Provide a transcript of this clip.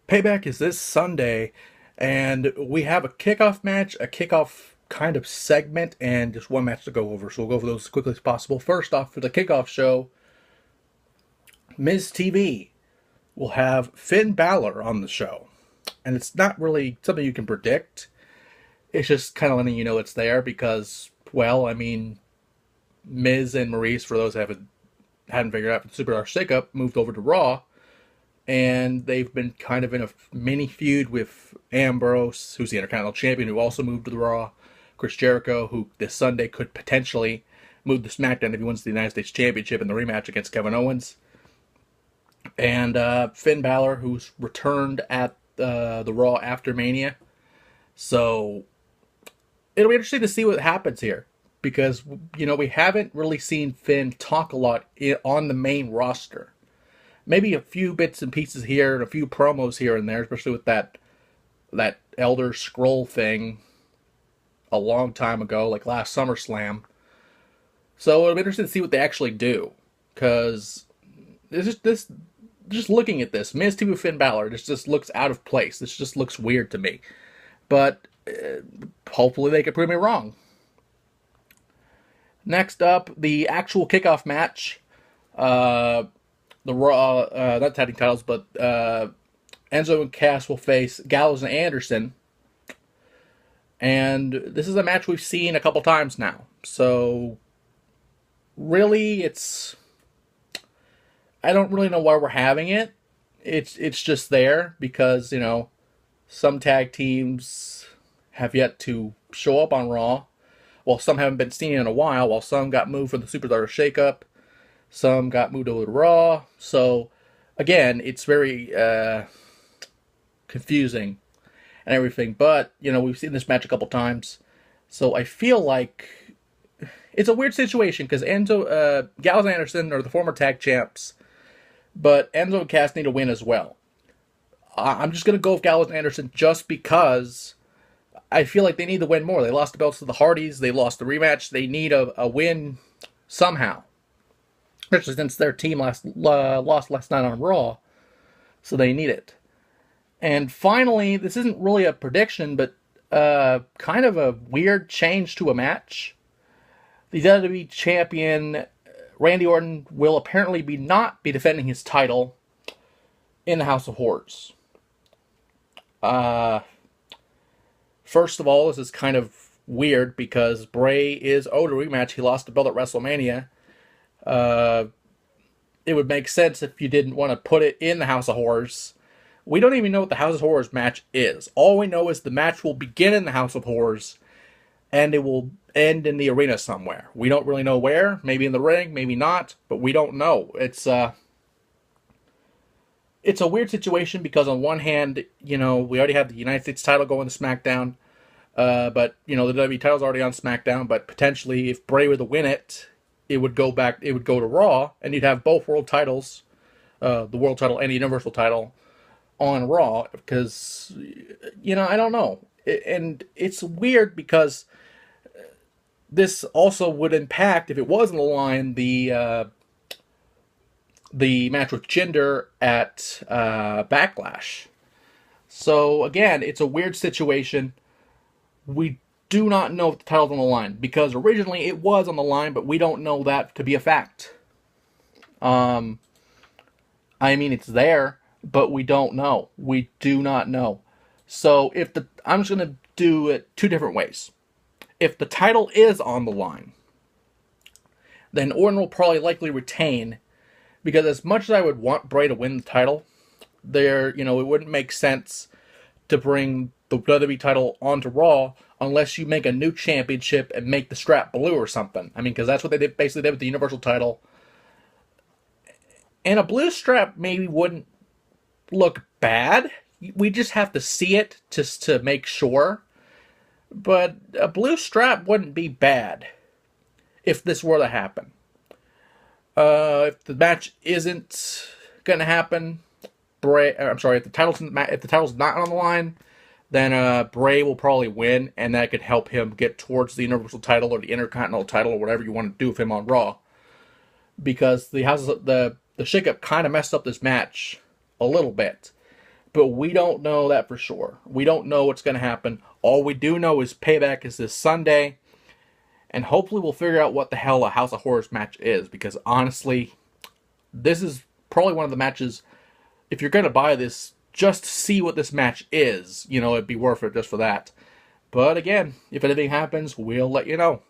Payback is this Sunday, and we have a kickoff match, a kickoff kind of segment, and just one match to go over. So we'll go over those as quickly as possible. First off, for the kickoff show, Ms. TV will have Finn Balor on the show. And it's not really something you can predict. It's just kind of letting you know it's there because, well, I mean, Miz and Maurice, for those who hadn't figured out, for the Superstar Shakeup, moved over to Raw. And they've been kind of in a mini feud with Ambrose, who's the Intercontinental Champion, who also moved to the Raw. Chris Jericho, who this Sunday could potentially move to SmackDown if he wins the United States Championship in the rematch against Kevin Owens. And Finn Balor, who's returned at the Raw after Mania. So it'll be interesting to see what happens here. Because, we haven't really seen Finn talk a lot on the main roster. Maybe a few bits and pieces here and a few promos here and there, especially with that Elder Scroll thing a long time ago, like last SummerSlam. So it'll be interesting to see what they actually do. Because just looking at this, Miz TV Finn Balor, this just looks out of place. This just looks weird to me. But hopefully they can prove me wrong. Next up, the actual kickoff match. The Raw, not tag team titles, but Enzo and Cass will face Gallows and Anderson. And this is a match we've seen a couple times now. So, really, I don't really know why we're having it. It's just there because, some tag teams have yet to show up on Raw. While some haven't been seen in a while, while some got moved for the Superstar Shakeup. Some got moved over to Raw. So, again, it's very confusing and everything. But, we've seen this match a couple times. So, I feel like it's a weird situation because Gallows and Anderson are the former tag champs. But Enzo and Cass need to win as well. I'm just going to go with Gallows and Anderson just because I feel like they need to win more. They lost the belts to the Hardys. They lost the rematch. They need a win somehow. Especially since their team lost last night on Raw. So they need it. And finally, this isn't really a prediction, but kind of a weird change to a match. The WWE Champion, Randy Orton, will apparently not be defending his title in the House of Horrors. First of all, this is kind of weird because Bray is owed a rematch. He lost the belt at WrestleMania. It would make sense if you didn't want to put it in the House of Horrors. We don't even know what the House of Horrors match is. All we know is the match will begin in the House of Horrors, and it will end in the arena somewhere. We don't really know where. Maybe in the ring, maybe not, but we don't know. It's a weird situation because on one hand, we already have the United States title going to SmackDown. But, the WWE title's already on SmackDown, but potentially if Bray were to win it, it would go to Raw, and you'd have both world titles, the world title and the Universal title, on Raw, because, I don't know. And it's weird because this also would impact, if it was on the line, the match with Jinder at Backlash. So, again, it's a weird situation. We do not know if the title's on the line, because originally it was on the line, but we don't know that to be a fact. It's there, but we don't know. We do not know. So I'm just going to do it two different ways. If the title is on the line, then Orton will probably likely retain, because as much as I would want Bray to win the title, it wouldn't make sense to bring the WWE title onto Raw unless you make a new championship and make the strap blue or something. Because that's what they basically did with the Universal title. And a blue strap maybe wouldn't look bad. We just have to see it just to make sure. But a blue strap wouldn't be bad if this were to happen. If the match isn't going to happen, if the title's not on the line, then Bray will probably win, and that could help him get towards the Universal title or the Intercontinental title or whatever you want to do with him on Raw. Because the Shakeup kind of messed up this match a little bit. but we don't know that for sure. We don't know what's going to happen. All we do know is Payback is this Sunday, and hopefully we'll figure out what the hell a House of Horrors match is, because honestly, this is probably one of the matches, if you're going to buy this, just to see what this match is, it'd be worth it just for that. But again, if anything happens, we'll let you know.